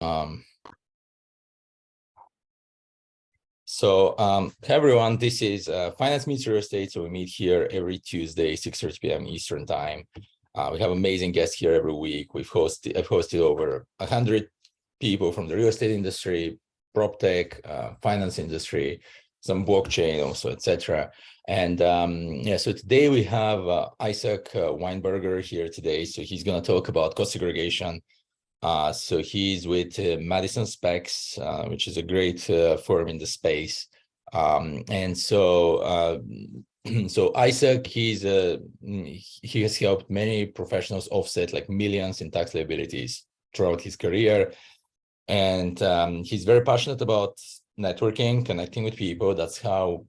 Um, Hey everyone, this is Finance Meets Real Estate. So we meet here every Tuesday, 6:30 p.m. Eastern time. We have amazing guests here every week. I've hosted over 100 people from the real estate industry, prop tech, finance industry, some blockchain also, etc. And so today we have Isaac Weinberger here today. So he's going to talk about cost segregation. So he's with Madison Specs, which is a great firm in the space. So Isaac, he has helped many professionals offset like millions in tax liabilities throughout his career. And he's very passionate about networking, connecting with people. That's how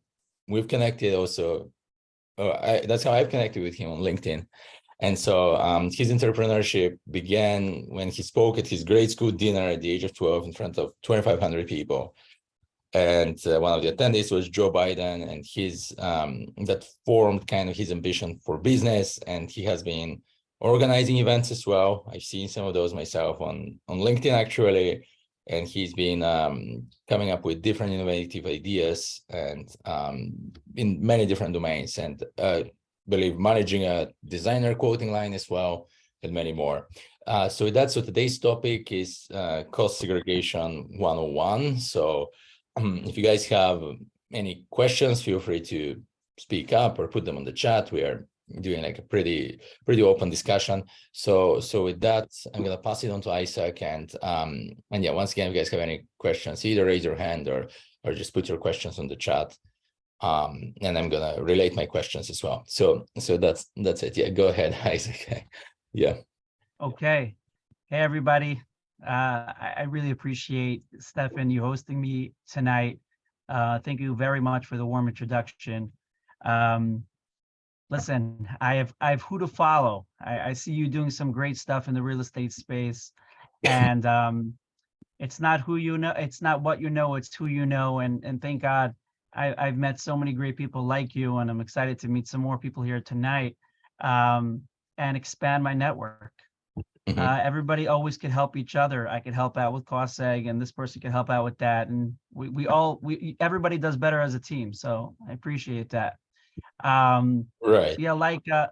we've connected also. That's how I've connected with him on LinkedIn. And so his entrepreneurship began when he spoke at his grade school dinner at the age of 12 in front of 2,500 people. And one of the attendees was Joe Biden, and that formed kind of his ambition for business. And he has been organizing events as well. I've seen some of those myself on LinkedIn, actually. And he's been coming up with different innovative ideas and in many different domains. And believe managing a designer quoting line as well, and many more. So today's topic is cost segregation 101. So if you guys have any questions, feel free to speak up or put them on the chat. We are doing like a pretty open discussion. So with that, I'm gonna pass it on to Isaac. And yeah, once again, if you guys have any questions, either raise your hand or just put your questions on the chat. And I'm gonna relate my questions as well. So that's it. Yeah, go ahead, Isaac. Yeah. Okay. Hey everybody. I really appreciate Stefan you hosting me tonight. Thank you very much for the warm introduction. Listen, I have who to follow. I see you doing some great stuff in the real estate space, and it's not who you know, it's not what you know, it's who you know. And thank God I've met so many great people like you, and I'm excited to meet some more people here tonight and expand my network. Mm-hmm. Everybody always could help each other. I could help out with cost seg, and this person could help out with that. And everybody does better as a team. So I appreciate that. Right. So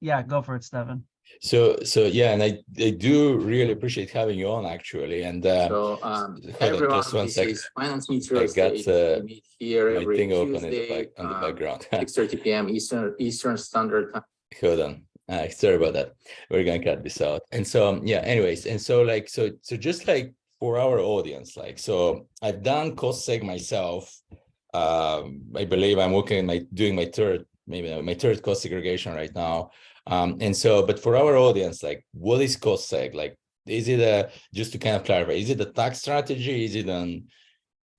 yeah, go for it, Stefan. So yeah, and I do really appreciate having you on, actually. And hold on just one second. Finance Meets Real Estate. We meet here every Tuesday on the background. 6:30 p.m. Eastern Standard Time. Hold on. Sorry about that. We're gonna cut this out. And so yeah, anyways, and so like so just like for our audience, like so I've done cost seg myself. I believe I'm doing my third cost segregation right now. And so, but for our audience, like, what is cost seg? Like, is it just to kind of clarify, is it a tax strategy? Is it an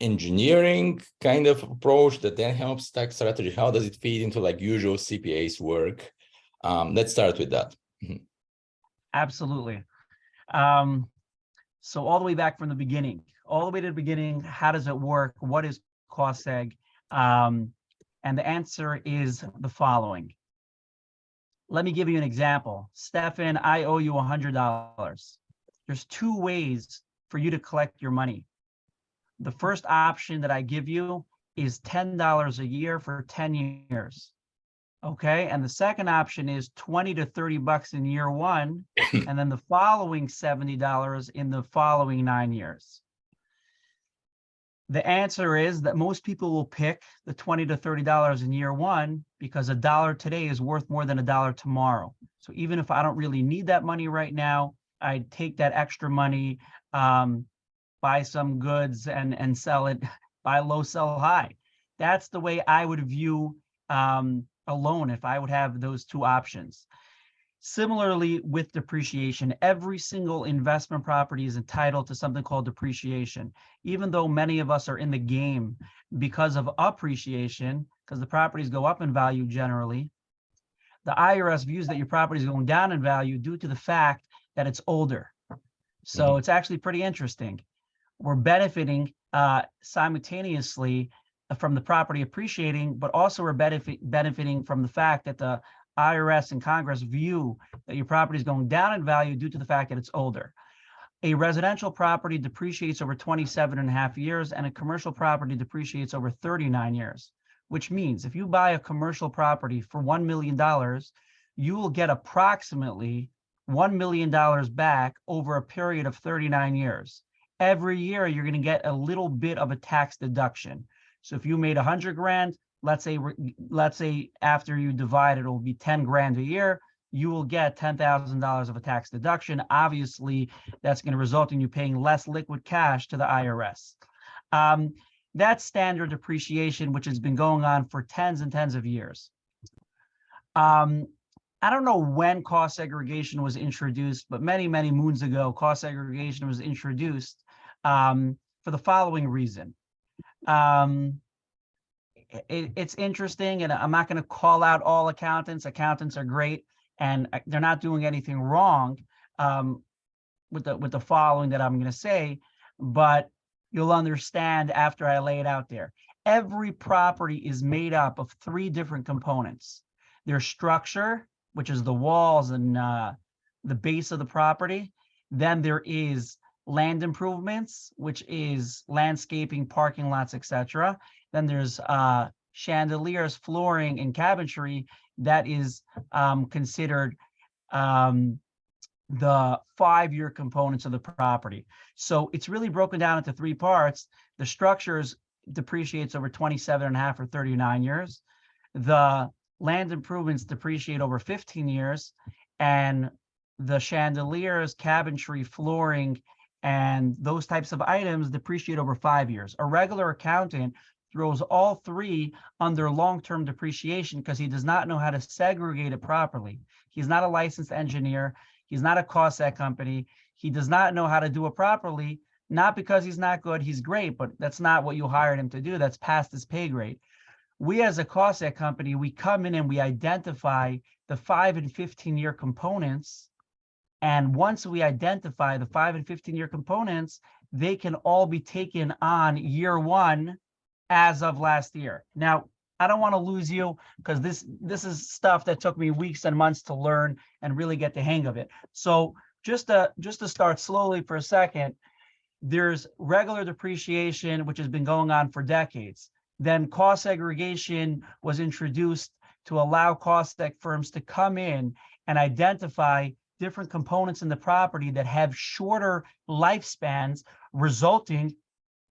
engineering kind of approach that then helps tax strategy? How does it feed into like usual CPA's work? Let's start with that. Mm-hmm. Absolutely. So all the way back from the beginning, how does it work? What is cost seg? And the answer is the following. Let me give you an example. Stefan, I owe you $100. There's two ways for you to collect your money. The first option that I give you is $10 a year for 10 years. Okay, and the second option is 20 to 30 bucks in year one, and then the following $70 in the following 9 years. The answer is that most people will pick the $20 to $30 in year one because a dollar today is worth more than a dollar tomorrow. So even if I don't really need that money right now, I'd take that extra money, buy some goods and sell it, buy low, sell high. That's the way I would view a loan if I would have those two options. Similarly, with depreciation, every single investment property is entitled to something called depreciation. Even though many of us are in the game because of appreciation, because the properties go up in value generally, the IRS views that your property is going down in value due to the fact that it's older. So it's actually pretty interesting. We're benefiting simultaneously from the property appreciating, but also we're benefiting from the fact that the IRS and Congress view that your property is going down in value due to the fact that it's older. A residential property depreciates over 27.5 years, and a commercial property depreciates over 39 years, which means if you buy a commercial property for $1 million, you will get approximately $1 million back over a period of 39 years. Every year, you're going to get a little bit of a tax deduction. So if you made 100 grand, let's say after you divide it, will be 10 grand a year, you will get $10,000 of a tax deduction. Obviously, that's going to result in you paying less liquid cash to the IRS. That's standard depreciation, which has been going on for tens and tens of years. I don't know when cost segregation was introduced, but many, many moons ago, cost segregation was introduced for the following reason. It's interesting, and I'm not going to call out all accountants. Accountants are great, and they're not doing anything wrong with the following that I'm going to say, but you'll understand after I lay it out there. Every property is made up of three different components. There's structure, which is the walls and the base of the property. Then there is land improvements, which is landscaping, parking lots, etc. Then there's chandeliers, flooring, and cabinetry. That is considered the 5-year components of the property. So it's really broken down into three parts. The structures depreciates over 27.5 or 39 years. The land improvements depreciate over 15 years. And the chandeliers, cabinetry, flooring, and those types of items depreciate over 5 years. A regular accountant throws all three under long-term depreciation because he does not know how to segregate it properly. He's not a licensed engineer. He's not a cost seg company. He does not know how to do it properly, not because he's not good, he's great, but that's not what you hired him to do. That's past his pay grade. We as a cost seg company, we come in and we identify the 5 and 15-year components. And once we identify the 5 and 15-year components, they can all be taken on year one as of last year. Now, I don't want to lose you because this is stuff that took me weeks and months to learn and really get the hang of it. So just to start slowly for a second, there's regular depreciation, which has been going on for decades. Then cost segregation was introduced to allow cost seg firms to come in and identify different components in the property that have shorter lifespans, resulting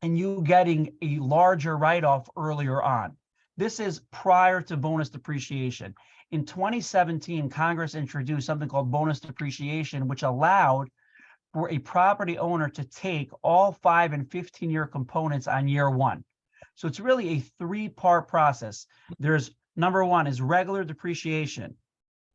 in you getting a larger write-off earlier on. This is prior to bonus depreciation. In 2017, Congress introduced something called bonus depreciation, which allowed for a property owner to take all 5 and 15-year components on year one. So it's really a three-part process. There's number one is regular depreciation.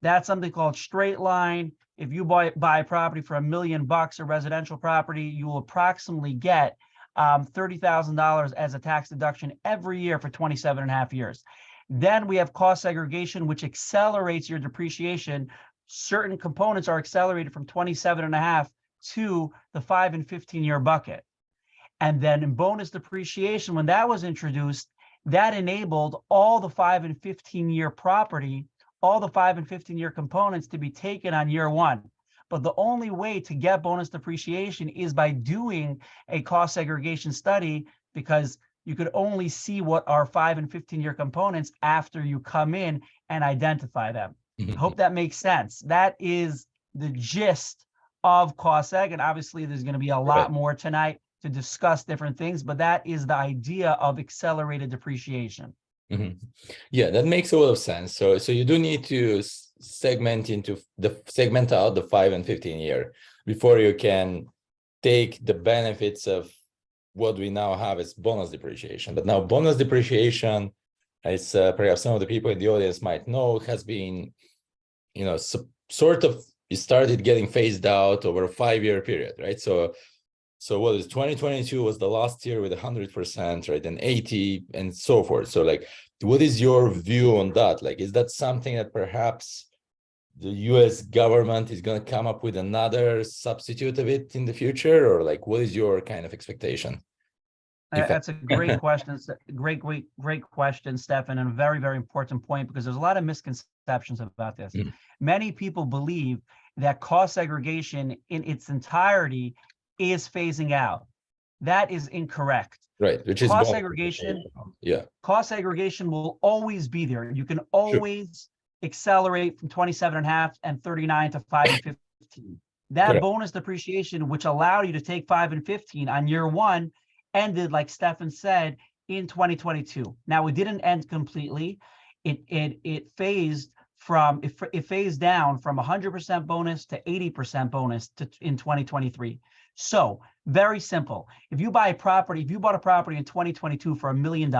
That's something called straight line. If you buy a property for $1 million, a residential property, you will approximately get $30,000 as a tax deduction every year for 27.5 years. Then we have cost segregation, which accelerates your depreciation. Certain components are accelerated from 27.5 to the 5 and 15-year bucket. And then in bonus depreciation, when that was introduced, that enabled all the 5 and 15-year property, all the 5 and 15-year components to be taken on year one. But the only way to get bonus depreciation is by doing a cost segregation study, because you could only see what are 5 and 15-year components after you come in and identify them. I hope that makes sense. That is the gist of cost seg. And obviously there's going to be a lot more tonight to discuss different things, but that is the idea of accelerated depreciation. Yeah, that makes a lot of sense. So you do need to segment out the 5 and 15 year before you can take the benefits of what we now have as bonus depreciation. But now bonus depreciation, as perhaps some of the people in the audience might know, has been, sort of started getting phased out over a 5-year period, right? So what is 2022 was the last year with 100%, right? And 80 and so forth. So like, what is your view on that? Like, is that something that perhaps the US government is going to come up with another substitute of it in the future? Or like, what is your kind of expectation? That's a great question. Great question, Stefan, and a very, very important point, because there's a lot of misconceptions about this. Many people believe that cost segregation in its entirety is phasing out. That is incorrect. Right, which is cost segregation. Yeah. Cost segregation will always be there. You can always accelerate from 27.5 and 39 to 5 and 15. That Correct. bonus depreciation, which allowed you to take 5 and 15 on year one, ended, like Stefan said, in 2022. Now, it didn't end completely. It phased down from 100% bonus to 80% bonus in 2023. So very simple. If you bought a property in 2022 for $1 million,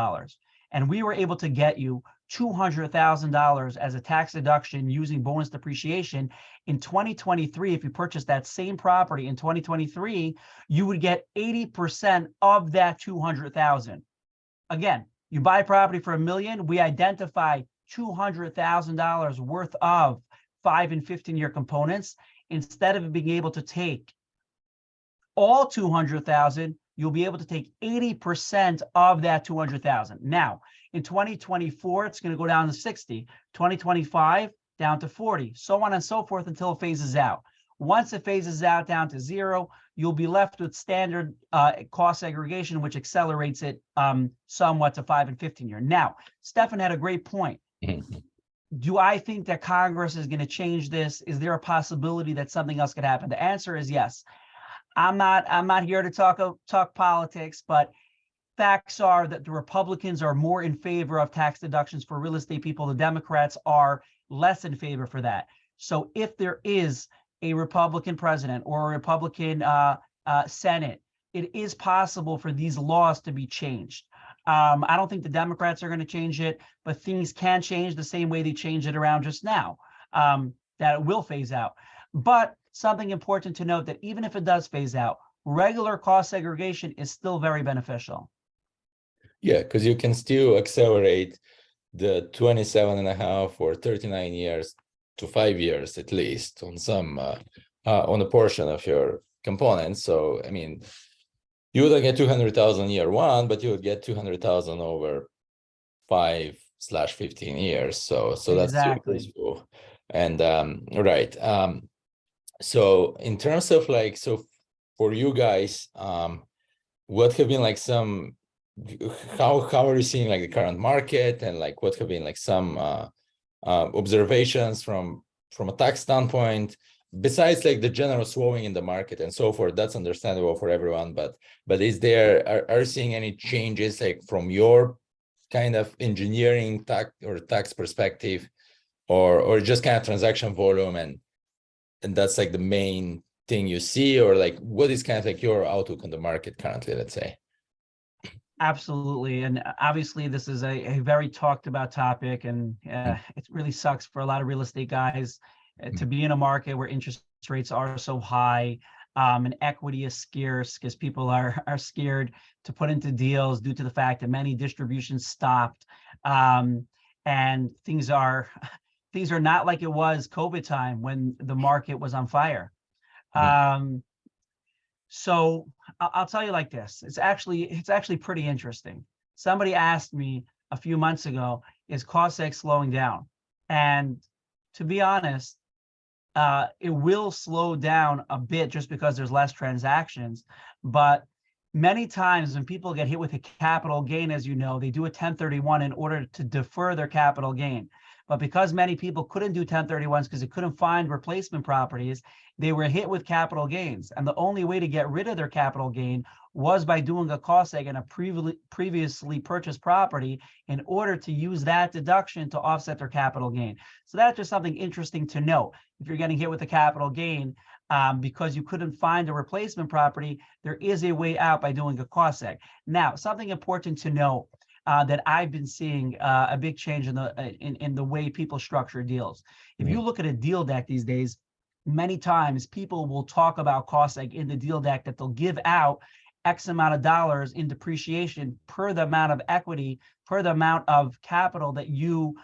and we were able to get you $200,000 as a tax deduction using bonus depreciation in 2023, if you purchased that same property in 2023, you would get 80% of that 200,000. Again, you buy property for $1 million, we identify $200,000 worth of 5 and 15-year components. Instead of being able to take all 200,000, you'll be able to take 80% of that 200,000. Now, in 2024, it's going to go down to 60, 2025 down to 40, so on and so forth until it phases out. Once it phases out down to 0, you'll be left with standard cost segregation, which accelerates it somewhat to 5 and 15 year. Now, Stefan had a great point. Do I think that Congress is going to change this? Is there a possibility that something else could happen? The answer is yes. I'm not here to talk politics, but facts are that the Republicans are more in favor of tax deductions for real estate people. The Democrats are less in favor for that. So if there is a Republican president or a Republican Senate, it is possible for these laws to be changed. I don't think the Democrats are going to change it, but things can change the same way they changed it around just now, that it will phase out. But something important to note, that even if it does phase out, regular cost segregation is still very beneficial. Yeah, because you can still accelerate the 27.5 or 39 years to 5 years at least on some on a portion of your components. So I mean, you wouldn't get 200,000 year one, but you would get 200,000 over 5/15 years. So that's Exactly. useful. And right. So in terms of like, so for you guys, what have been like some, how are you seeing like the current market, and like what have been like some observations from a tax standpoint, besides like the general slowing in the market and so forth? That's understandable for everyone, but is there, are you seeing any changes like from your kind of engineering tax perspective, or just kind of transaction volume, and that's like the main thing you see, or like what is kind of like your outlook on the market currently, let's say? Absolutely. And obviously this is a very talked about topic, and it really sucks for a lot of real estate guys to be in a market where interest rates are so high, and equity is scarce because people are scared to put into deals due to the fact that many distributions stopped, and things are not like it was COVID time when the market was on fire. So I'll tell you like this. It's actually pretty interesting. Somebody asked me a few months ago, is cost seg slowing down? And to be honest, it will slow down a bit just because there's less transactions. But many times when people get hit with a capital gain, as you know, they do a 1031 in order to defer their capital gain. But because many people couldn't do 1031s because they couldn't find replacement properties, they were hit with capital gains. And the only way to get rid of their capital gain was by doing a cost seg on a previously purchased property in order to use that deduction to offset their capital gain. So that's just something interesting to note. If you're getting hit with a capital gain because you couldn't find a replacement property, there is a way out by doing a cost seg. Now, something important to note, that I've been seeing a big change in the way people structure deals. If you look at a deal deck these days, many times people will talk about cost seg in the deal deck, that they'll give out X amount of dollars in depreciation per the amount of equity, per the amount of capital that you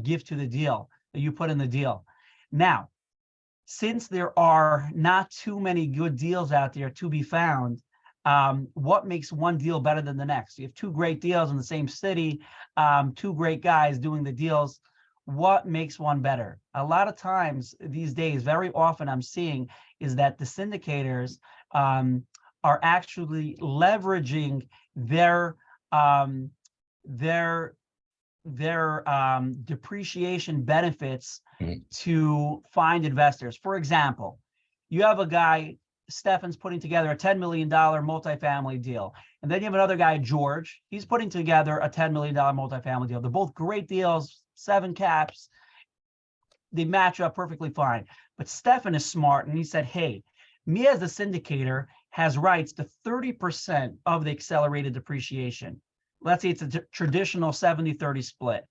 give to the deal, that you put in the deal. Now, since there are not too many good deals out there to be found, what makes one deal better than the next? You have two great deals in the same city, two great guys doing the deals. What makes one better? A lot of times these days, very often I'm seeing is that the syndicators are actually leveraging their depreciation benefits to find investors. For example, you have a guy, Stefan's putting together a $10 million multifamily deal. And then you have another guy, George, he's putting together a $10 million multifamily deal. They're both great deals, 7 caps. They match up perfectly fine. But Stefan is smart, and he said, hey, me as the syndicator has rights to 30% of the accelerated depreciation. Let's say it's a traditional 70-30 split.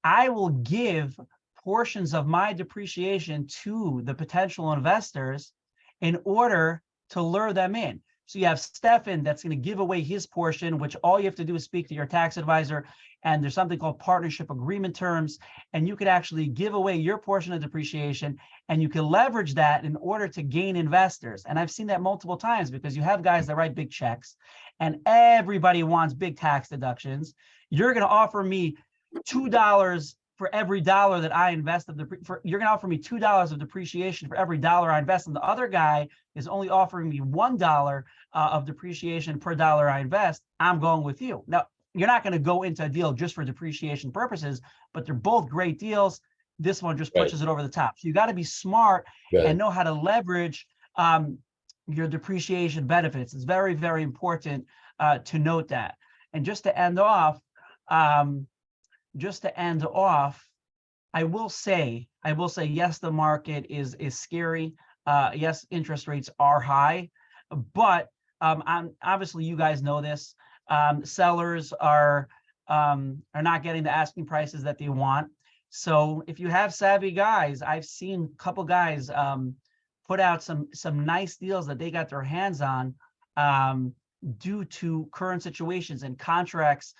I will give portions of my depreciation to the potential investors in order to lure them in. So you have Stefan that's going to give away his portion, which all you have to do is speak to your tax advisor, and there's something called partnership agreement terms, and you could actually give away your portion of depreciation, and you can leverage that in order to gain investors. And I've seen that multiple times, because you have guys that write big checks, and everybody wants big tax deductions. You're going to offer me $2 for every dollar that I invest you're going to offer me $2 of depreciation for every dollar I invest, and the other guy is only offering me $1 of depreciation per dollar I invest. I'm going with you. Now, you're not going to go into a deal just for depreciation purposes, but they're both great deals. This one just pushes it over the top. So you got to be smart and know how to leverage your depreciation benefits. It's very, very important to note that. And just to end off, I will say, yes, the market is scary. Yes, interest rates are high, but obviously you guys know this. Sellers are not getting the asking prices that they want. So if you have savvy guys, I've seen a couple guys put out some nice deals that they got their hands on due to current situations and contracts.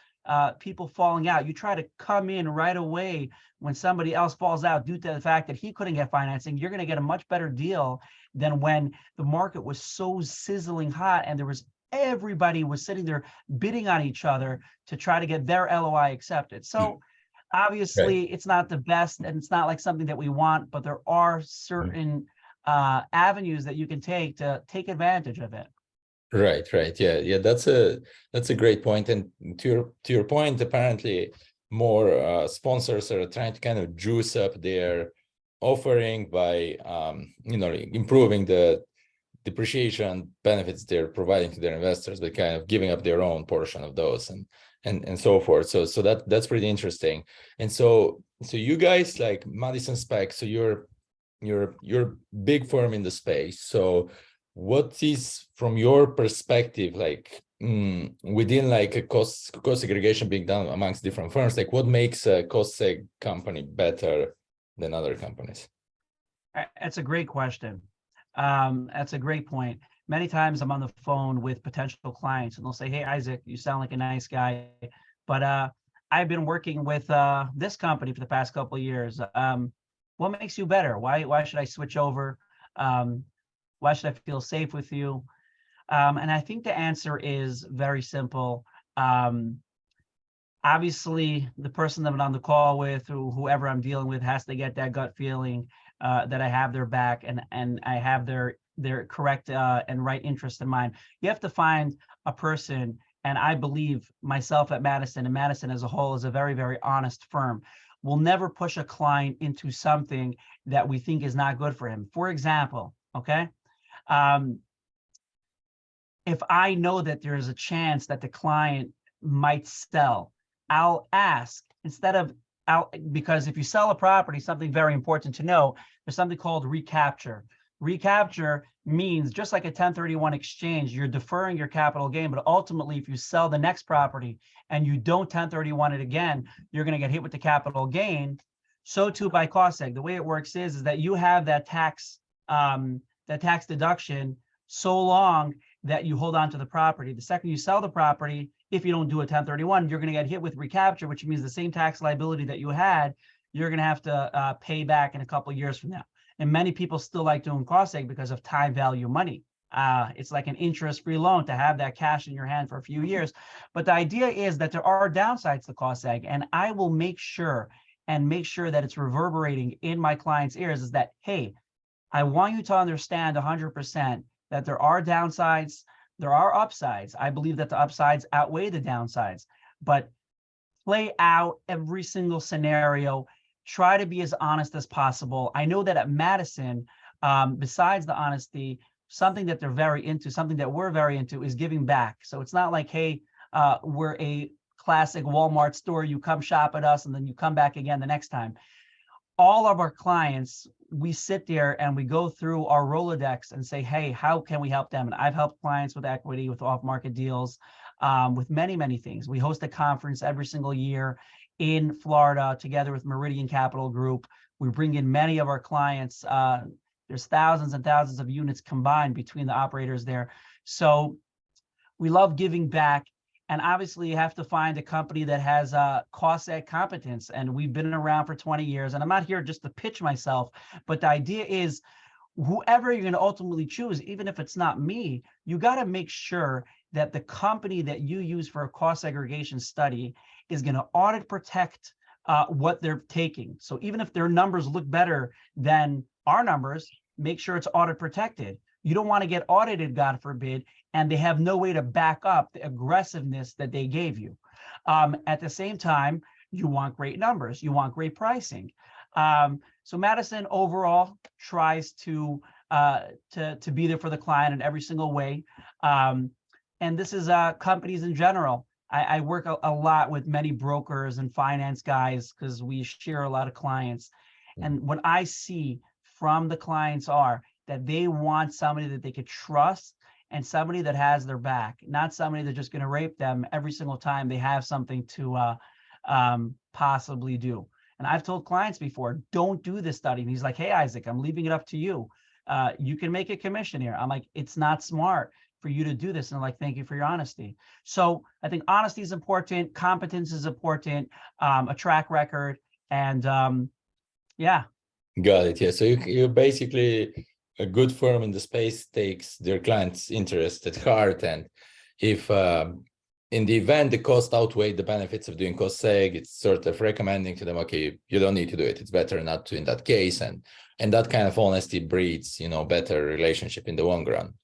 People falling out. You try to come in right away when somebody else falls out due to the fact that he couldn't get financing. You're going to get a much better deal than when the market was so sizzling hot and everybody was sitting there bidding on each other to try to get their LOI accepted. So obviously it's not the best, and it's not like something that we want, but there are certain avenues that you can take to take advantage of it. Right. Yeah. That's a great point. And to your point, apparently more sponsors are trying to kind of juice up their offering by improving the depreciation benefits they're providing to their investors, but kind of giving up their own portion of those and so forth. So that's pretty interesting. And so you guys, like Madison Spec, so you're big firm in the space. So what is, from your perspective, like within like a cost segregation being done amongst different firms, like what makes a cost seg company better than other companies? That's a great question. That's a great point. Many times I'm on the phone with potential clients and they'll say, hey, Isaac, you sound like a nice guy, but I've been working with this company for the past couple of years. What makes you better? Why should I switch over? Why should I feel safe with you? And I think the answer is very simple. Obviously, the person that I'm on the call with, or whoever I'm dealing with, has to get that gut feeling that I have their back and I have their correct and right interest in mind. You have to find a person, and I believe myself at Madison, and Madison as a whole is a very, very honest firm. We'll never push a client into something that we think is not good for him. For example, okay? If I know that there's a chance that the client might sell, I'll ask because if you sell a property, something very important to know, there's something called recapture. Recapture means, just like a 1031 exchange, you're deferring your capital gain, but ultimately if you sell the next property and you don't 1031 it again, you're going to get hit with the capital gain. So too by cost seg. The way it works is that you have that tax deduction so long that you hold on to the property. The second you sell the property, if you don't do a 1031, you're going to get hit with recapture, which means the same tax liability that you had, you're going to have to pay back in a couple of years from now. And many people still like doing cost seg because of time value money. It's like an interest-free loan to have that cash in your hand for a few years. But the idea is that there are downsides to cost seg, and I will make sure that it's reverberating in my clients' ears is that, hey, I want you to understand 100% that there are downsides. There are upsides. I believe that the upsides outweigh the downsides, but play out every single scenario. Try to be as honest as possible. I know that at Madison, besides the honesty, something that they're very into, something that we're very into is giving back. So it's not like, hey, we're a classic Walmart store. You come shop at us and then you come back again the next time. All of our clients, we sit there and we go through our Rolodex and say, hey, how can we help them? And I've helped clients with equity, with off-market deals, with many, many things. We host a conference every single year in Florida together with Meridian Capital Group. We bring in many of our clients. There's thousands and thousands of units combined between the operators there. So we love giving back. And obviously you have to find a company that has cost seg competence. And we've been around for 20 years. And I'm not here just to pitch myself, but the idea is whoever you're going to ultimately choose, even if it's not me, you got to make sure that the company that you use for a cost segregation study is going to audit protect what they're taking. So even if their numbers look better than our numbers, make sure it's audit protected. You don't want to get audited, God forbid, and they have no way to back up the aggressiveness that they gave you. At the same time, you want great numbers, you want great pricing. So Madison overall tries to be there for the client in every single way. And this is companies in general. I work a lot with many brokers and finance guys because we share a lot of clients. And what I see from the clients are that they want somebody that they could trust and somebody that has their back, not somebody that's just going to rape them every single time they have something to possibly do. And I've told clients before, don't do this study. And he's like, hey, Isaac, I'm leaving it up to you. You can make a commission here. I'm like, it's not smart for you to do this. And I'm like, thank you for your honesty. So I think honesty is important. Competence is important, a track record. And yeah. Got it. Yeah. So you basically, a good firm in the space takes their clients' interest at heart. And if in the event the cost outweigh the benefits of doing cost seg, it's sort of recommending to them, okay, you don't need to do it. It's better not to in that case. And that kind of honesty breeds, better relationship in the long run.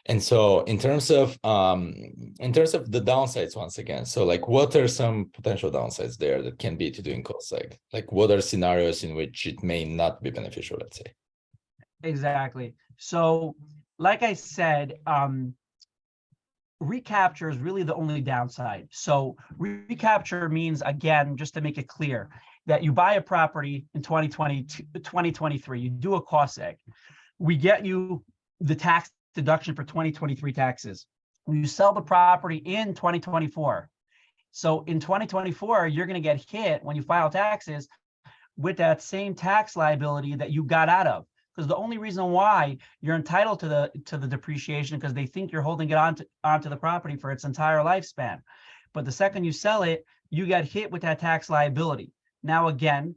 And so in terms of the downsides, once again, so like what are some potential downsides there that can be to doing cost seg? Like what are scenarios in which it may not be beneficial, let's say? Exactly. So like I said, recapture is really the only downside. So recapture means, again, just to make it clear, that you buy a property in 2023, you do a cost seg. We get you the tax deduction for 2023 taxes. You sell the property in 2024. So in 2024, you're going to get hit when you file taxes with that same tax liability that you got out of. Because the only reason why you're entitled to the depreciation because they think you're holding it onto the property for its entire lifespan. But the second you sell it, you get hit with that tax liability. Now, again,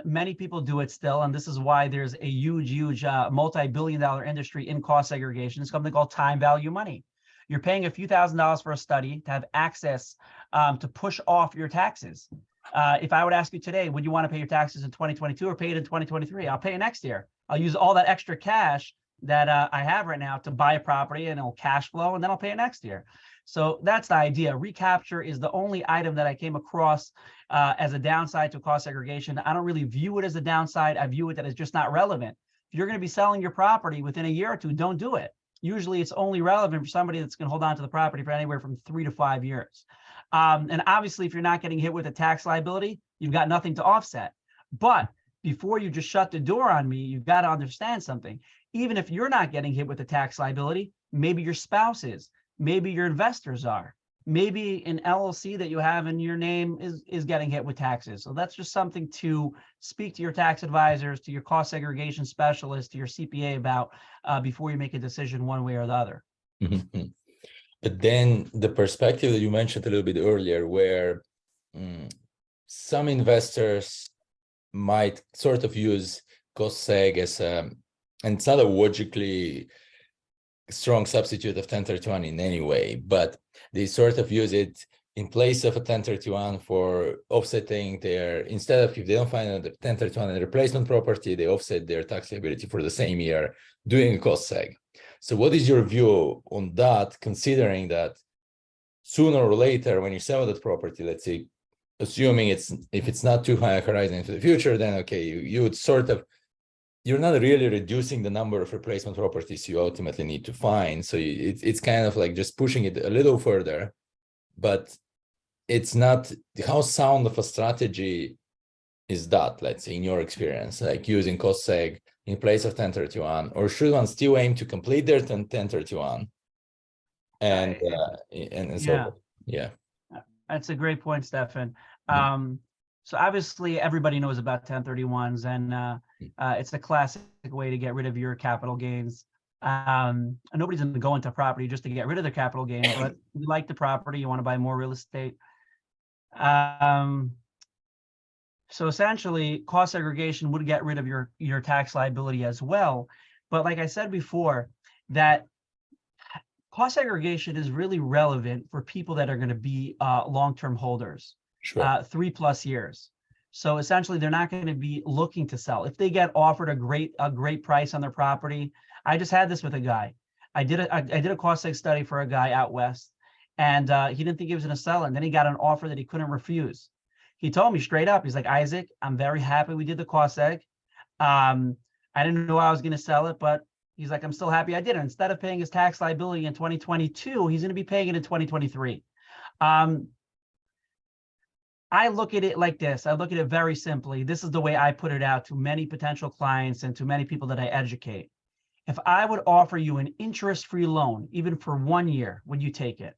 many people do it still, and this is why there's a huge multi-billion-dollar industry in cost segregation. It's something called time value money. You're paying a few $1,000s for a study to have access to push off your taxes. If I would ask you today, would you want to pay your taxes in 2022 or pay it in 2023? I'll pay it next year. I'll use all that extra cash that I have right now to buy a property and it'll cash flow and then I'll pay it next year. So that's the idea. Recapture is the only item that I came across as a downside to cost segregation. I don't really view it as a downside. I view it that it's just not relevant. If you're going to be selling your property within a year or two, don't do it. Usually it's only relevant for somebody that's going to hold on to the property for anywhere from 3 to 5 years. And obviously, if you're not getting hit with a tax liability, you've got nothing to offset. But before you just shut the door on me, you've got to understand something. Even if you're not getting hit with a tax liability, maybe your spouse is, maybe your investors are, maybe an LLC that you have in your name is getting hit with taxes. So that's just something to speak to your tax advisors, to your cost segregation specialist, to your CPA about before you make a decision one way or the other. Mm-hmm. But then the perspective that you mentioned a little bit earlier, where some investors might sort of use cost seg as and it's not a logically strong substitute of 1031 in any way, but they sort of use it in place of a 1031 for offsetting their, instead of, if they don't find a 1031 and replacement property, they offset their tax liability for the same year doing a cost seg. So what is your view on that, considering that sooner or later, when you sell that property, let's say, assuming if it's not too high a horizon into the future, then okay, you would sort of, you're not really reducing the number of replacement properties you ultimately need to find. So it's kind of like just pushing it a little further, but it's not, how sound of a strategy is that, let's say, in your experience, like using cost seg in place of 1031, or should one still aim to complete their 1031? And so, yeah. That's a great point, Stefan. So obviously everybody knows about 1031s, and it's a classic way to get rid of your capital gains. And nobody's going to go into property just to get rid of their capital gain, but you like the property, you want to buy more real estate. So essentially, cost segregation would get rid of your tax liability as well. But like I said before, that cost segregation is really relevant for people that are going to be long-term holders, Sure. 3+ years. So essentially, they're not going to be looking to sell. If they get offered a great price on their property, I just had this with a guy. I did a cost seg study for a guy out west, and he didn't think he was going to sell it. And then he got an offer that he couldn't refuse. He told me straight up, he's like, Isaac, I'm very happy we did the cost seg. I didn't know I was going to sell it, but he's like, I'm still happy I did it. Instead of paying his tax liability in 2022, he's going to be paying it in 2023. I look at it like this. I look at it very simply. This is the way I put it out to many potential clients and to many people that I educate. If I would offer you an interest-free loan, even for 1 year, would you take it?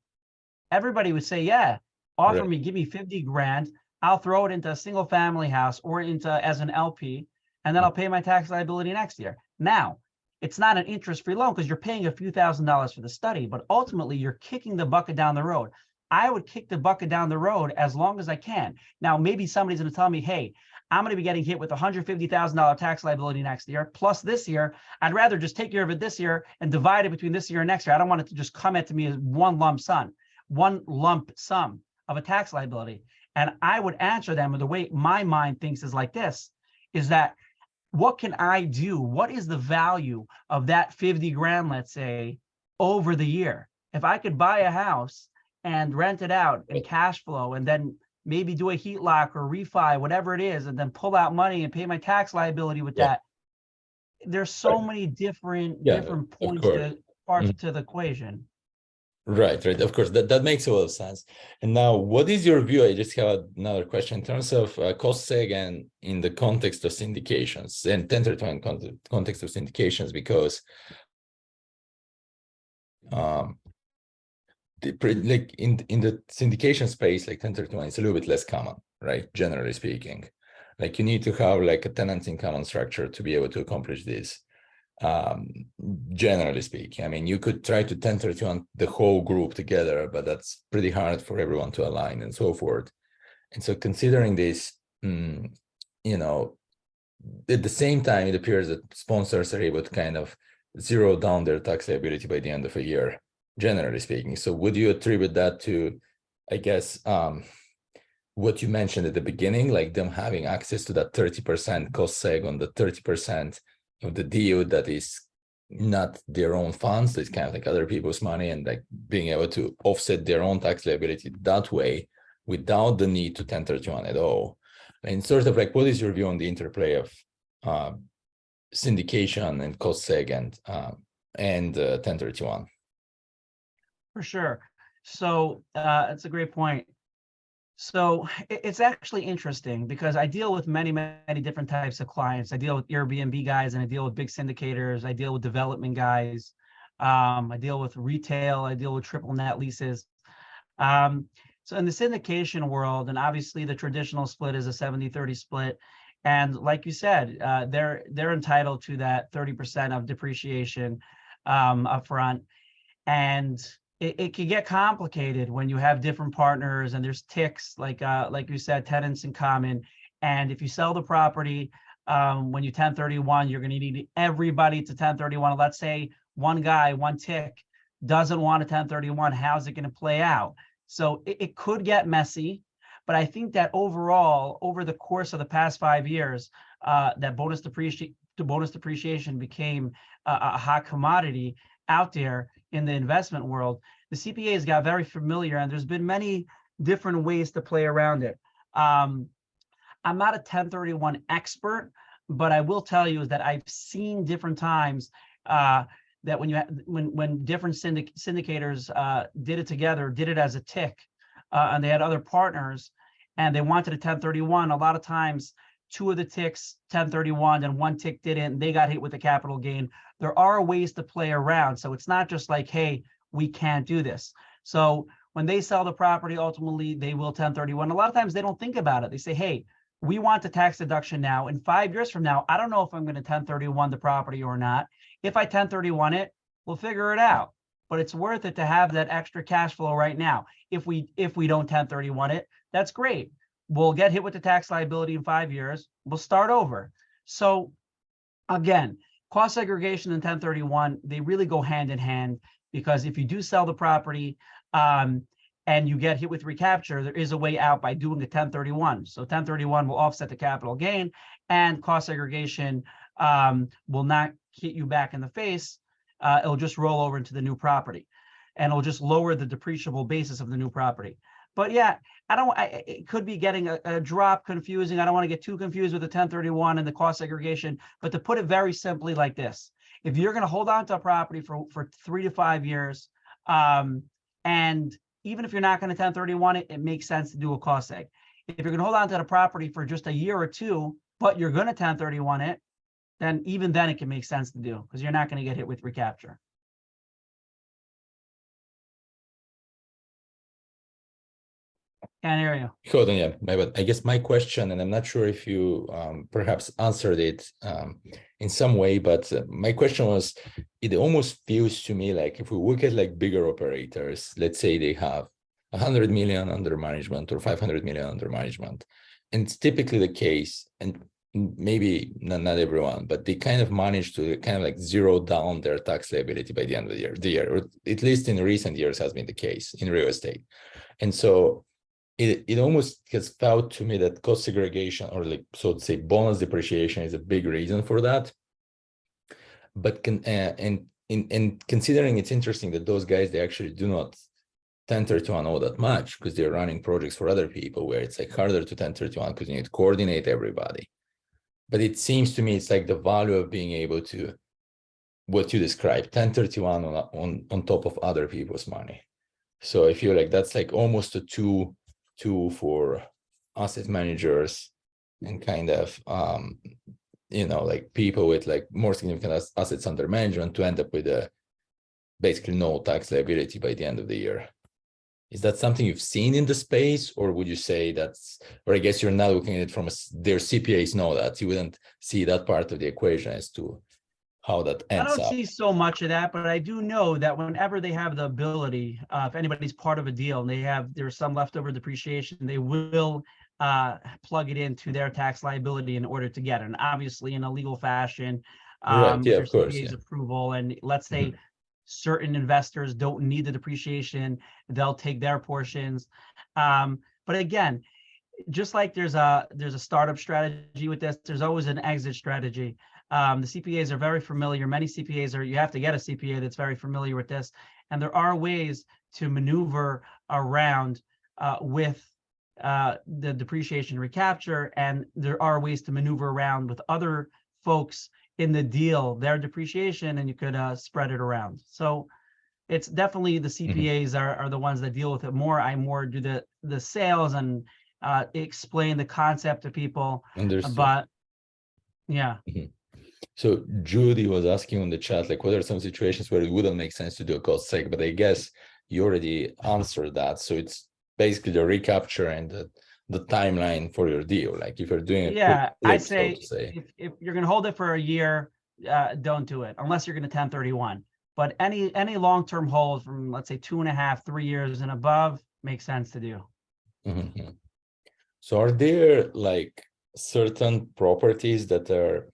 Everybody would say, yeah, offer Right. me, give me 50 grand. I'll throw it into a single family house or into as an LP, and then I'll pay my tax liability next year. Now, it's not an interest-free loan because you're paying a few $1,000s for the study, but ultimately you're kicking the bucket down the road. I would kick the bucket down the road as long as I can. Now, maybe somebody's going to tell me, hey, I'm going to be getting hit with $150,000 tax liability next year, plus this year. I'd rather just take care of it this year and divide it between this year and next year. I don't want it to just come at me as one lump sum of a tax liability. And I would answer them with the way my mind thinks is like this, is that what can I do? What is the value of that 50 grand, let's say, over the year? If I could buy a house and rent it out and cash flow, and then maybe do a heat lock or refi, whatever it is, and then pull out money and pay my tax liability with that. There's so many different points to parts to the equation. Right. Of course, that makes a lot of sense. And now, what is your view? I just have another question in terms of cost seg and in the context of syndications and 1031 context of syndications, because like in the syndication space, like 1031 is a little bit less common, right? Generally speaking, like you need to have like a tenant in common structure to be able to accomplish this. Generally speaking, I mean, you could try to 1031 the whole group together, but that's pretty hard for everyone to align and so forth. And so considering this, you know, at the same time, it appears that sponsors are able to kind of zero down their tax liability by the end of a year, generally speaking. So would you attribute that to, I guess, what you mentioned at the beginning, like them having access to that 30% cost seg on the 30% of the deal that is not their own funds, it's kind of like other people's money, and like being able to offset their own tax liability that way without the need to 1031 at all? And sort of like, what is your view on the interplay of syndication and cost seg and 1031? For sure. So it's a great point. So it's actually interesting because I deal with many different types of clients. I deal with Airbnb guys, and I deal with big syndicators. I deal with development guys. I deal with retail. I deal with triple net leases. So in the syndication world, and obviously the traditional split is a 70-30 split. And like you said, they're entitled to that 30% of depreciation upfront. And it can get complicated when you have different partners and there's ticks, like you said, tenants in common. And if you sell the property, when you 1031, you're going to need everybody to 1031. Let's say one guy, one tick doesn't want a 1031. How's it going to play out? So it could get messy, but I think that overall, over the course of the past 5 years, that bonus depreciation became a hot commodity. out there in the investment world, the CPAs got very familiar, and there's been many different ways to play around it. I'm not a 1031 expert, but I will tell you is that I've seen different times that when different syndicators did it together, did it as a tick, and they had other partners, and they wanted a 1031. A lot of times, two of the ticks 1031 and one tick didn't. They got hit with the capital gain. There are ways to play around, so it's not just like, hey, we can't do this. So when they sell the property, ultimately they will 1031. A lot of times they don't think about it. They say, hey, we want the tax deduction now. In 5 years from now, I don't know if I'm going to 1031 the property or not. If I 1031 it, we'll figure it out. But it's worth it to have that extra cash flow right now. If we don't 1031 it, that's great. We'll get hit with the tax liability in 5 years. We'll start over. So again, cost segregation and 1031, they really go hand in hand, because if you do sell the property and you get hit with recapture, there is a way out by doing a 1031. So 1031 will offset the capital gain, and cost segregation will not hit you back in the face. It'll just roll over into the new property, and it'll just lower the depreciable basis of the new property. But yeah, it could be getting a drop confusing. I don't want to get too confused with the 1031 and the cost segregation, but to put it very simply like this, if you're going to hold on to a property for 3 to 5 years, and even if you're not going to 1031 it, it makes sense to do a cost seg. If you're going to hold on to the property for just a year or two, but you're going to 1031 it, then even then it can make sense to do, because you're not going to get hit with recapture. Can't hear you. Hold on, yeah, but I guess my question, and I'm not sure if you perhaps answered it in some way, but my question was, it almost feels to me like if we look at like bigger operators, let's say they have 100 million under management or 500 million under management, and it's typically the case, and maybe not everyone, but they kind of manage to kind of like zero down their tax liability by the end of the year, or at least in recent years has been the case in real estate. And so it almost has felt to me that cost segregation, or like, so to say, bonus depreciation is a big reason for that. But considering it's interesting that those guys, they actually do not 1031 all that much, because they're running projects for other people where it's like harder to 1031 because you need to coordinate everybody. But it seems to me it's like the value of being able to, what you described, 1031 on top of other people's money. So I feel like that's like almost a two for asset managers and kind of like people with like more significant assets under management to end up with a basically no tax liability by the end of the year. Is that something you've seen in the space, or would you say that's, or I guess you're not looking at it from their CPAs know that, you wouldn't see that part of the equation as to how that ends up? I don't see so much of that, but I do know that whenever they have the ability, if anybody's part of a deal and there's some leftover depreciation, they will plug it into their tax liability in order to get it. And obviously in a legal fashion, right, yeah, with of course, CPA's yeah. approval. And let's say certain investors don't need the depreciation, they'll take their portions. But again, just like there's a startup strategy with this, there's always an exit strategy. The CPAs are very familiar. Many CPAs you have to get a CPA that's very familiar with this. And there are ways to maneuver around with the depreciation recapture. And there are ways to maneuver around with other folks in the deal, their depreciation, and you could spread it around. So it's definitely the CPAs are the ones that deal with it more. I more do the sales and explain the concept to people. Understood. But yeah. So Judy was asking on the chat, like, what are some situations where it wouldn't make sense to do a cost seg? But I guess you already answered that. So it's basically the recapture and the timeline for your deal. Like if you're doing a quick flip, I say, so to say, if you're going to hold it for a year, don't do it unless you're going to 1031. But any long-term hold from, let's say, 2.5, 3 years and above makes sense to do. So are there like certain properties that are,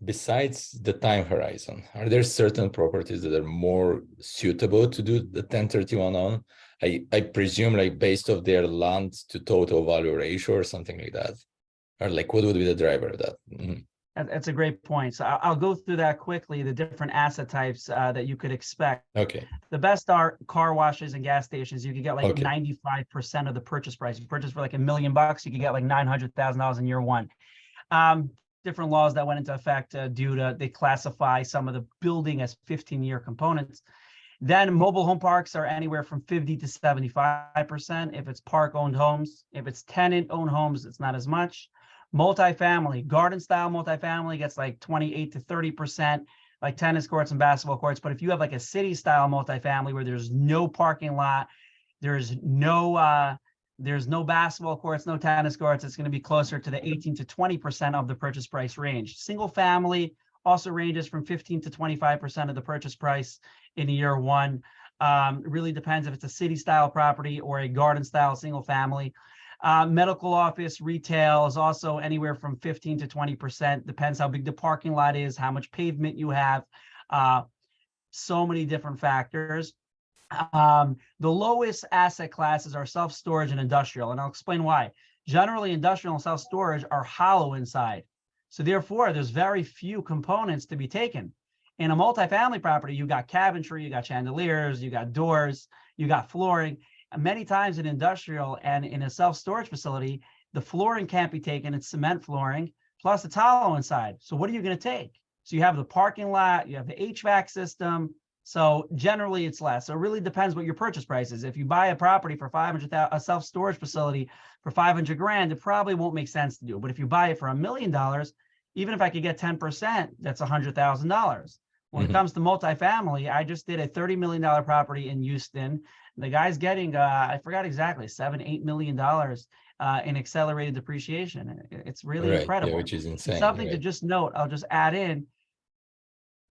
besides the time horizon, are there certain properties that are more suitable to do the 1031 on? I presume like based off their land to total value ratio or something like that, or like what would be the driver of that? That's a great point. So I'll go through that quickly, the different asset types that you could expect. Okay. The best are car washes and gas stations. You could get like Okay. 95% of the purchase price. You purchase for like $1 million, you could get like $900,000 in year one. Different laws that went into effect due to, they classify some of the building as 15-year components. Then mobile home parks are anywhere from 50 to 75%. If it's park-owned homes, if it's tenant-owned homes, it's not as much. Multifamily, garden-style multifamily gets like 28 to 30%, like tennis courts and basketball courts. But if you have like a city-style multifamily where there's no parking lot, there's no basketball courts, no tennis courts, it's going to be closer to the 18 to 20% of the purchase price range. Single family also ranges from 15 to 25% of the purchase price in year one. It really depends if it's a city style property or a garden style single family. Medical office, retail is also anywhere from 15 to 20%. Depends how big the parking lot is, how much pavement you have. So many different factors. The lowest asset classes are self-storage and industrial, and I'll explain why. Generally, industrial and self-storage are hollow inside. So therefore, there's very few components to be taken. In a multifamily property, you got cabinetry, you got chandeliers, you got doors, you got flooring. And many times in industrial and in a self-storage facility, the flooring can't be taken. It's cement flooring, plus it's hollow inside. So what are you going to take? So you have the parking lot, you have the HVAC system. So generally it's less. So it really depends what your purchase price is. If you buy a property for 500,000, a self-storage facility for 500 grand, it probably won't make sense to do. But if you buy it for $1 million, even if I could get 10%, that's $100,000. When it comes to multifamily, I just did a $30 million property in Houston. The guy's getting, I forgot exactly, $7-8 million in accelerated depreciation. It's really incredible. Yeah, which is insane. Something to just note, I'll just add in.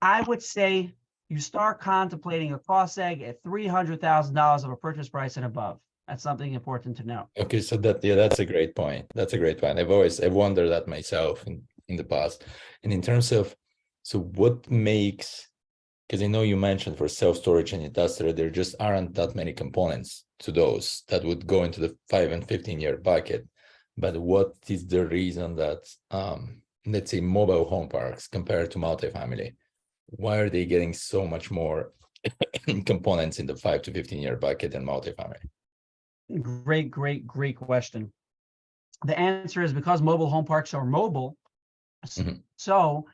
I would say you start contemplating a cost seg at $300,000 of a purchase price and above. That's something important to know. Okay, so that's a great point. That's a great point. I've wondered that myself in the past. And in terms of, so what makes, because I know you mentioned for self-storage and industrial, there just aren't that many components to those that would go into the 5 and 15-year bucket. But what is the reason that, let's say, mobile home parks compared to multifamily, why are they getting so much more components in the 5 to 15-year bucket than multifamily? Great question. The answer is because mobile home parks are mobile. So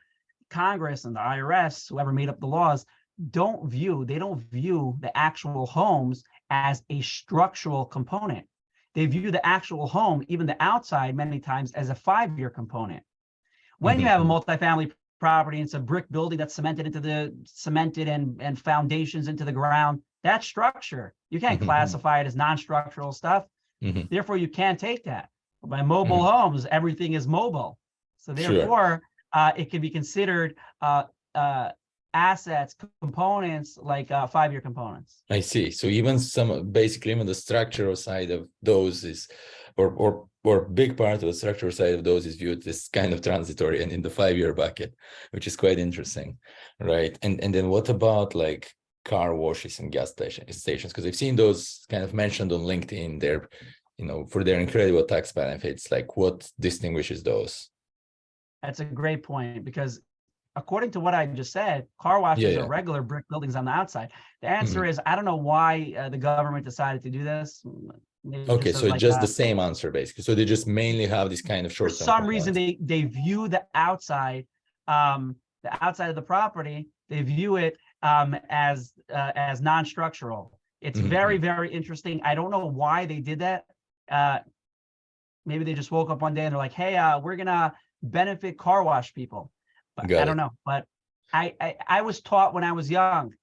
Congress and the IRS, whoever made up the laws, they don't view the actual homes as a structural component. They view the actual home, even the outside, many times as a 5-year component. When you have a multifamily property and it's a brick building that's cemented and foundations into the ground, that structure, you can't classify it as non-structural stuff. Therefore, you can't take that. But by mobile homes, everything is mobile. So therefore, it can be considered assets, components, like 5-year components. I see. So even even the structural side of those is, or big part of the structural side of those is viewed as kind of transitory and in the 5-year bucket, which is quite interesting, right? And then what about like car washes and gas stations? Because I've seen those kind of mentioned on LinkedIn there, for their incredible tax benefits. Like, what distinguishes those? That's a great point, because according to what I just said, car washes are regular brick buildings on the outside. The answer is, I don't know why the government decided to do this. Okay, so like just the same answer, basically. So they just mainly have this kind of short-term. For some reason, they view the outside of the property, they view it as non-structural. It's very, very interesting. I don't know why they did that. Maybe they just woke up one day and they're like, hey, we're gonna benefit car wash people. But I don't know. But I was taught when I was young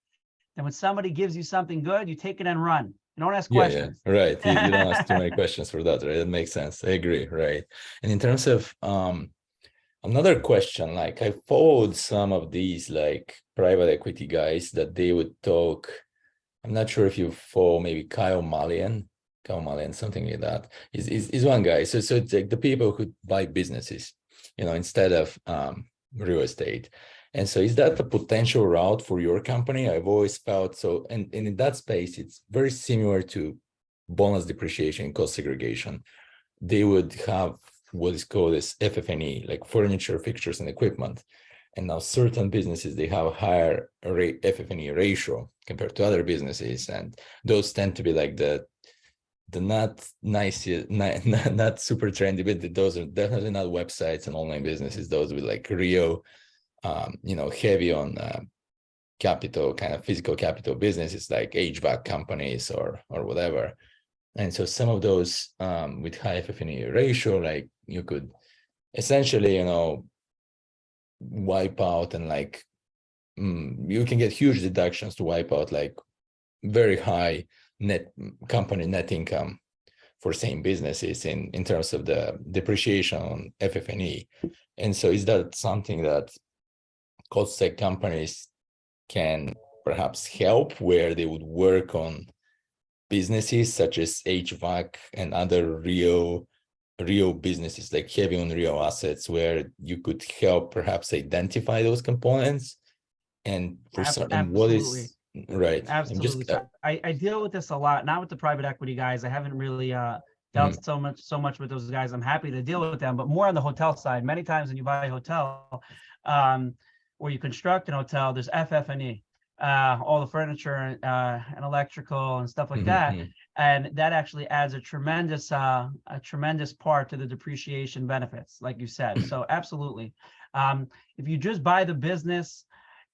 that when somebody gives you something good, you take it and run. You don't ask questions. Yeah, right. You don't ask too many questions for that, right? That makes sense. I agree, right? And in terms of another question, like I followed some of these like private equity guys that they would talk. I'm not sure if you follow maybe Kyle Mullian, something like that. Is one guy. So it's like the people who buy businesses, instead of real estate. And so is that the potential route for your company? I've always felt so, and in that space, it's very similar to bonus depreciation, cost segregation. They would have what is called as FF&E, like furniture, fixtures, and equipment. And now certain businesses, they have a higher FF&E ratio compared to other businesses. And those tend to be like the not nice, not super trendy, but those are definitely not websites and online businesses. Those with like real, heavy on capital, kind of physical capital businesses like HVAC companies or whatever. And so some of those with high FF&E ratio, like you could essentially, wipe out and like you can get huge deductions to wipe out like very high company net income for same businesses in terms of the depreciation on FF&E. And so is that something that cost seg companies can perhaps help, where they would work on businesses such as HVAC and other real businesses, like heavy on real assets, where you could help perhaps identify those components and for certain what is right? Absolutely. I deal with this a lot, not with the private equity guys. I haven't really dealt so much with those guys. I'm happy to deal with them, but more on the hotel side. Many times when you buy a hotel or you construct an hotel, there's FF&E, all the furniture and electrical and stuff like that. And that actually adds a tremendous part to the depreciation benefits, like you said. So absolutely. If you just buy the business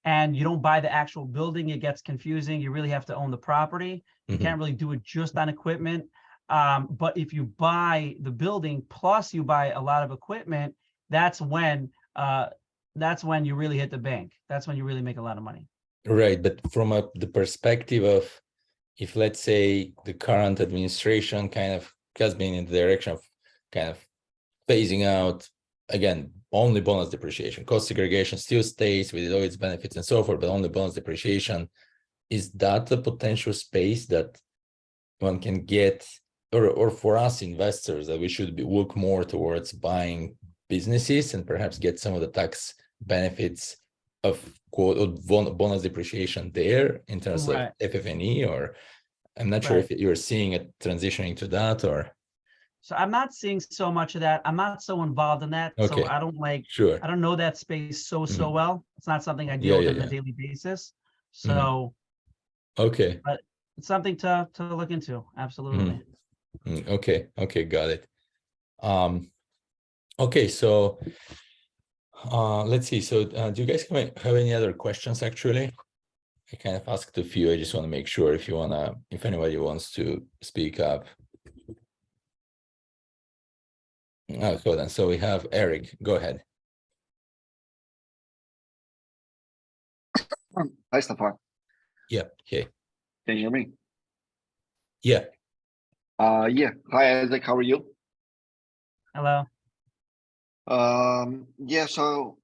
and you don't buy the actual building, it gets confusing. You really have to own the property. You can't really do it just on equipment. But if you buy the building plus you buy a lot of equipment, that's when you really hit the bank. That's when you really make a lot of money. Right, but from the perspective of, if let's say the current administration kind of has been in the direction of kind of phasing out, again, only bonus depreciation, cost segregation still stays with all its benefits and so forth, but only bonus depreciation, is that a potential space that one can get, or for us investors, that we should look more towards buying businesses and perhaps get some of the tax benefits of quote bonus depreciation there in terms of FF&E? Or I'm not sure if you're seeing it transitioning to that, or. So I'm not seeing so much of that. I'm not so involved in that. Okay. So I don't I don't know that space so well. It's not something I deal with on a daily basis. So okay. But it's something to look into. Absolutely. Okay, got it. Okay, so let's see. So do you guys have any other questions? Actually, I kind of asked a few. I just want to make sure if anybody wants to speak up. Hold on. So we have Eric. Go ahead. Hi, Stefan. Yeah. Okay. Can you hear me? Yeah. Yeah. Hi, Isaac. How are you? Hello. Yeah. So,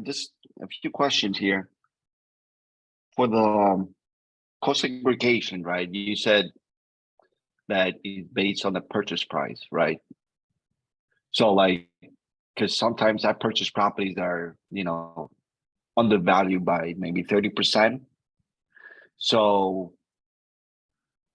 just a few questions here for the cost segregation, right? You said that is based on the purchase price, right? So, like, because sometimes I purchase properties that are, undervalued by maybe 30%. So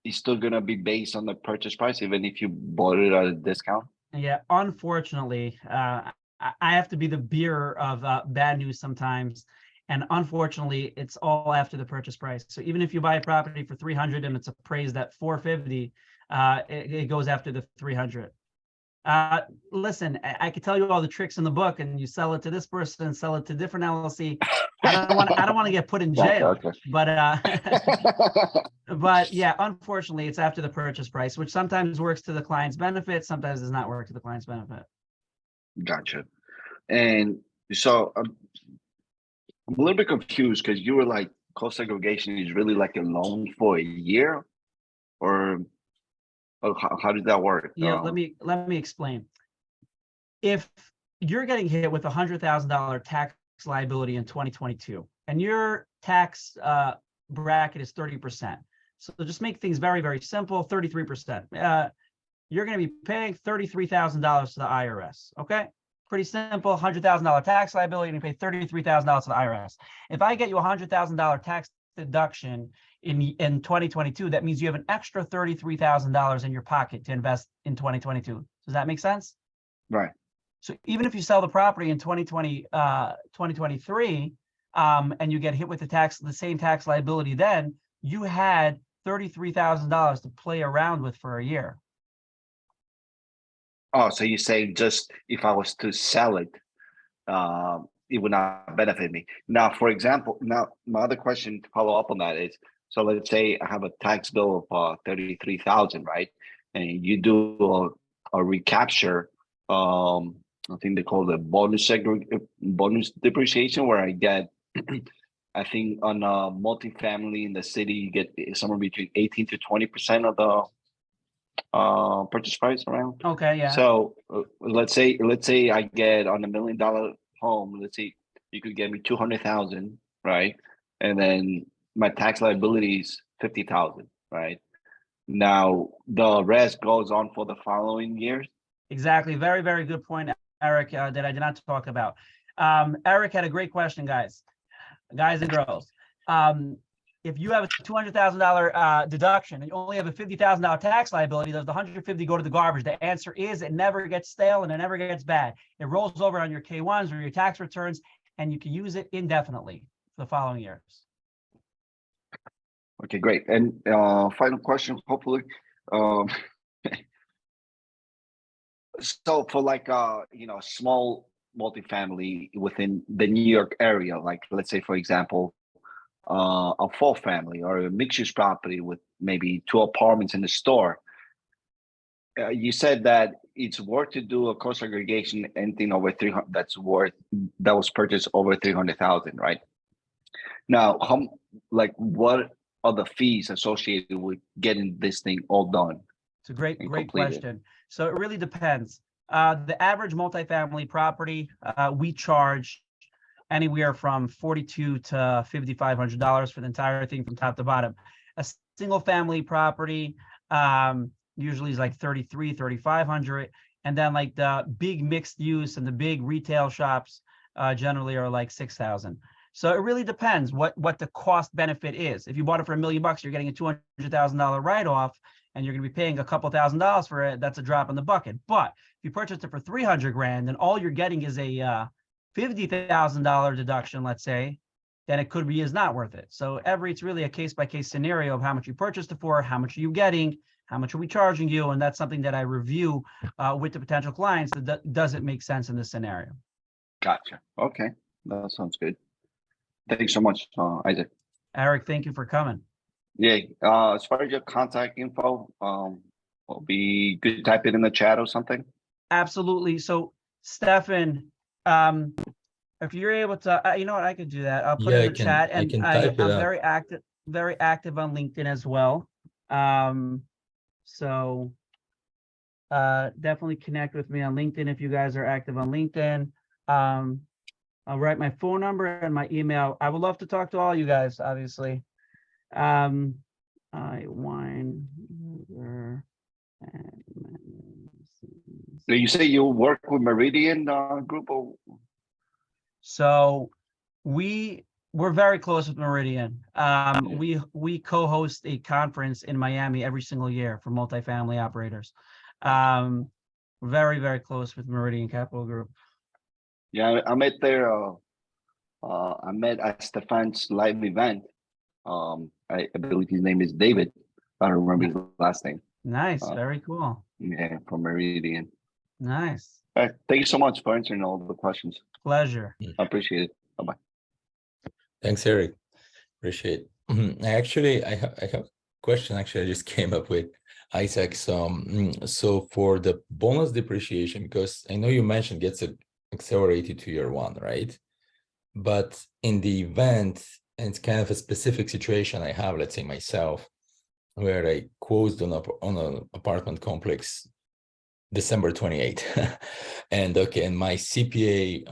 it's still gonna be based on the purchase price, even if you bought it at a discount? Yeah, unfortunately, I have to be the bearer of bad news sometimes. And unfortunately, it's all after the purchase price. So even if you buy a property for 300 and it's appraised at 450, it goes after the 300. Listen, I could tell you all the tricks in the book, and you sell it to this person, sell it to different LLC. I don't want to get put in jail, Okay. but yeah, unfortunately, it's after the purchase price, which sometimes works to the client's benefit, sometimes does not work to the client's benefit. Gotcha. And so I'm a little bit confused because you were like, cost segregation is really like a loan for a year, or how does that work? Yeah, let me explain. If you're getting hit with $100,000 tax liability in 2022, and your tax bracket is 30%, so just make things very, very simple. 33%. You're going to be paying $33,000 to the IRS. Okay, pretty simple. $100,000 tax liability, and you pay $33,000 to the IRS. If I get you $100,000 tax deduction in 2022, that means you have an extra $33,000 in your pocket to invest in 2022. Does that make sense? Right. So even if you sell the property in 2023, and you get hit with the same tax liability, then you had $33,000 to play around with for a year. Oh, so you're saying just if I was to sell it, it would not benefit me. Now, for example, now my other question to follow up on that is, so let's say I have a tax bill of 33,000, right? And you do a recapture. I think they call it bonus depreciation, where I get, I think on a multifamily in the city, you get somewhere between 18 to 20% of the purchase price around. Okay, yeah. So let's say I get on $1 million home. Let's say you could get me 200,000, right? And then my tax liability is 50,000, right? Now the rest goes on for the following years. Exactly. Very, very good point, Eric, that I did not talk about. Eric had a great question, guys and girls. If you have a $200,000 deduction and you only have a $50,000 tax liability, does the $150,000 go to the garbage? The answer is it never gets stale and it never gets bad. It rolls over on your K-1s or your tax returns, and you can use it indefinitely for the following years. Okay, great. And final question, hopefully. So for like small multifamily within the New York area, like let's say for example, a 4-family or a mixed-use property with maybe 2 apartments in the store. You said that it's worth to do a cost segregation anything over 300 that was purchased over 300,000, right? Now, what are the fees associated with getting this thing all done? It's a great question. So it really depends. The average multifamily property, we charge anywhere from $4,200 to $5,500 for the entire thing from top to bottom. A single family property usually is like $3,300, $3,500. And then like the big mixed use and the big retail shops generally are like $6,000. So it really depends what the cost benefit is. If you bought it for $1 million, you're getting a $200,000 write-off and you're going to be paying a couple $1,000s for it. That's a drop in the bucket. But if you purchased it for $300,000, then all you're getting is a $50,000 deduction, let's say, then it could be is not worth it. So it's really a case-by-case scenario of how much you purchased it for, how much are you getting, how much are we charging you, and that's something that I review with the potential clients. That doesn't make sense in this scenario. Gotcha. Okay, that sounds good. Thanks so much, Isaac. Eric, thank you for coming. Yeah. As far as your contact info, will be good to type it in the chat or something. Absolutely. So, Stefan, if you're able to, you know what, I could do that. I'll put it in the chat, and I'm very active on LinkedIn as well. So definitely connect with me on LinkedIn if you guys are active on LinkedIn. I'll write my phone number and my email. I would love to talk to all you guys, obviously. Weinberger. You say you work with Meridian Group? Or? So we're very close with Meridian. We co-host a conference in Miami every single year for multifamily operators. Very, very close with Meridian Capital Group. Yeah, I met there. I met at Stefan's live event. I believe his name is David. I don't remember his last name. Nice, very cool. Yeah, from Meridian. Nice. Thank you so much for answering all the questions. Pleasure. I appreciate it. Bye-bye. Thanks, Eric. Appreciate it. I have a question I just came up with, Isaac. So for the bonus depreciation, because I know you mentioned gets accelerated to year 1, right? But in the event, and it's kind of a specific situation I have, let's say myself, where I closed on an apartment complex December 28th, and my CPA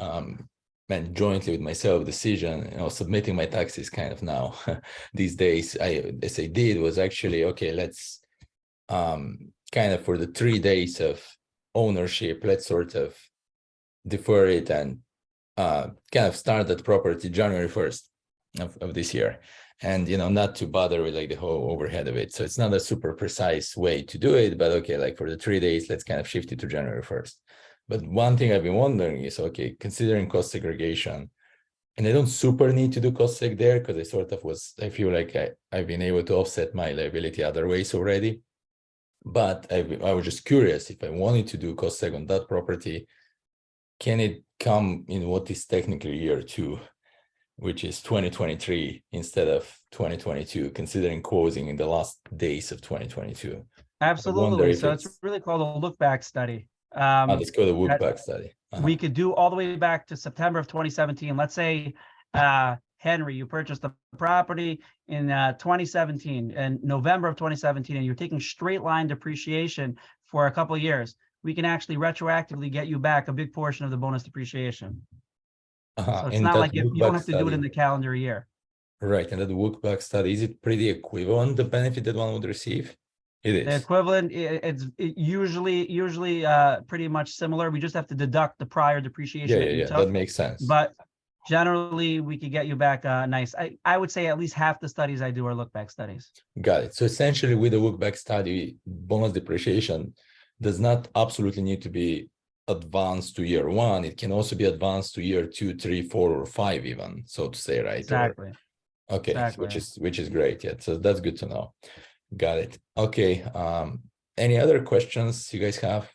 and jointly with myself decision, submitting my taxes kind of now these days. As I did was actually let's kind of for the 3 days of ownership, let's sort of defer it and kind of start that property January 1st of this year. and not to bother with like the whole overhead of it. So it's not a super precise way to do it, but okay, like for the 3 days, let's kind of shift it to January 1st. But one thing I've been wondering is, okay, considering cost segregation, and I don't super need to do cost seg there because I feel like I've been able to offset my liability other ways already. But I was just curious, if I wanted to do cost seg on that property, can it come in what is technically year 2, which is 2023 instead of 2022, considering closing in the last days of 2022? Absolutely. So it's really called a look back study. Let's go to the look back study. We could do all the way back to September of 2017. Let's say, Henry, you purchased the property in 2017 and November of 2017, and you're taking straight line depreciation for a couple of years. We can actually retroactively get you back a big portion of the bonus depreciation. So it's not like you don't have to do it in the calendar year. Right. And that look back study, is it pretty equivalent, the benefit that one would receive? It is. The equivalent, it's usually pretty much similar. We just have to deduct the prior depreciation that you took. That makes sense. But generally, we could get you back nice. I would say at least half the studies I do are look back studies. Got it. So essentially, with the look back study, bonus depreciation does not absolutely need to be advanced to year 1. It can also be advanced to year 2, 3, 4, or 5 even, so to say, right? Exactly. Okay, exactly. which is great. Yeah, so that's good to know. Got it. Okay. Any other questions you guys have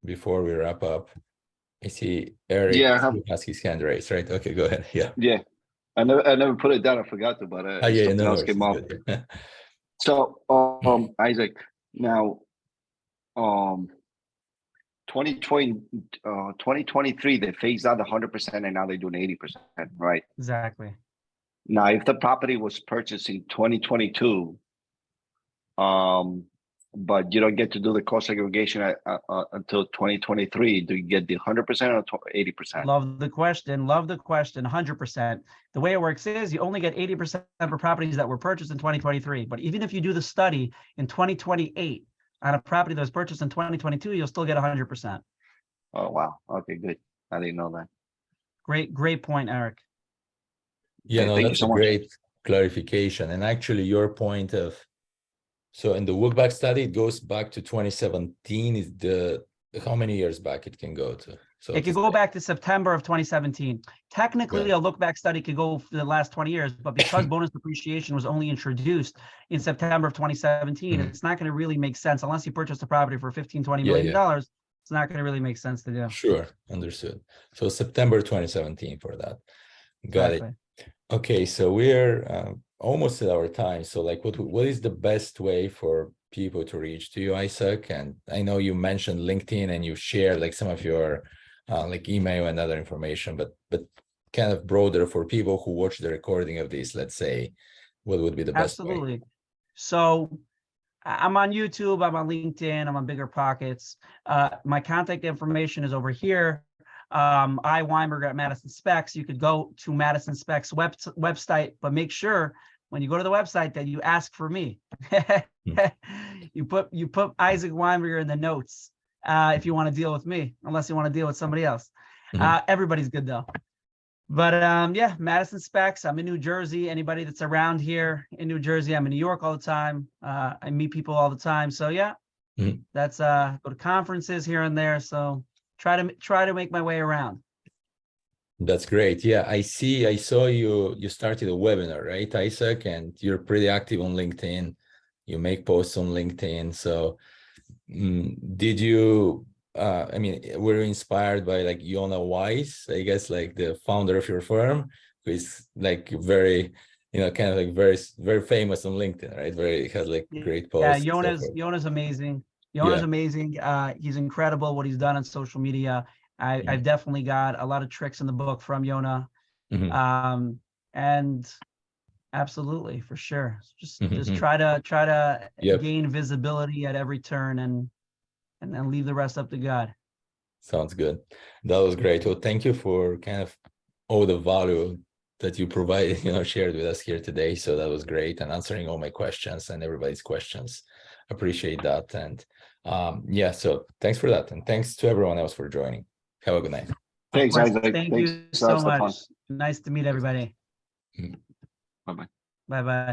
before we wrap up? I see Eric has his hand raised, right? Okay, go ahead. Yeah. I never put it down. I forgot to, but something else came up. So, Isaac, now, 2023, they phased out 100%, and now they're doing 80%, right? Exactly. Now, if the property was purchased in 2022, but you don't get to do the cost segregation until 2023, do you get the 100% or 80%? Love the question. 100%. The way it works is you only get 80% for properties that were purchased in 2023. But even if you do the study in 2028 on a property that was purchased in 2022, you'll still get 100%. Oh, wow. Okay, good. I didn't know that. Great point, Eric. Yeah, no, that's a great clarification. And actually your point of, so in the look back study, it goes back to 2017. Is how many years back it can go to? So it could go back to September of 2017. Technically, a look back study could go for the last 20 years, but because bonus depreciation was only introduced in September of 2017, it's not going to really make sense unless you purchased a property for $15, $20 million. It's not going to really make sense to do. Sure, understood. So September 2017 for that. Got it. Okay, so we're almost at our time. So like what is the best way for people to reach to you, Isaac? And I know you mentioned LinkedIn and you shared like some of your like email and other information, but kind of broader for people who watch the recording of this, let's say, what would be the best way? Absolutely. So I'm on YouTube, I'm on LinkedIn, I'm on Bigger Pockets. My contact information is over here. Weinberger at Madison Specs. You could go to Madison Specs website, but make sure when you go to the website that you ask for me. You put Isaac Weinberger in the notes if you want to deal with me, unless you want to deal with somebody else. Everybody's good though. But yeah, Madison Specs. I'm in New Jersey. Anybody that's around here in New Jersey, I'm in New York all the time. I meet people all the time. So yeah, that's go to conferences here and there. So try to make my way around. That's great. Yeah, I saw you started a webinar, right, Isaac? And you're pretty active on LinkedIn. You make posts on LinkedIn. So did you I mean, were you inspired by like Yona Weiss, I guess, like the founder of your firm, who is like very, kind of like very, very famous on LinkedIn, right? Has like great posts. Yeah, Yona's amazing. Yona's amazing. He's incredible what he's done on social media. I've definitely got a lot of tricks in the book from Yona. And absolutely, for sure. Just try to gain visibility at every turn and then leave the rest up to God. Sounds good. That was great. Well, thank you for kind of all the value that you provided, shared with us here today. So that was great, and answering all my questions and everybody's questions. Appreciate that. And yeah, so thanks for that. And thanks to everyone else for joining. Have a good night. Thanks, Isaac. Thank you so much. Nice to meet everybody. Bye-bye. Bye-bye.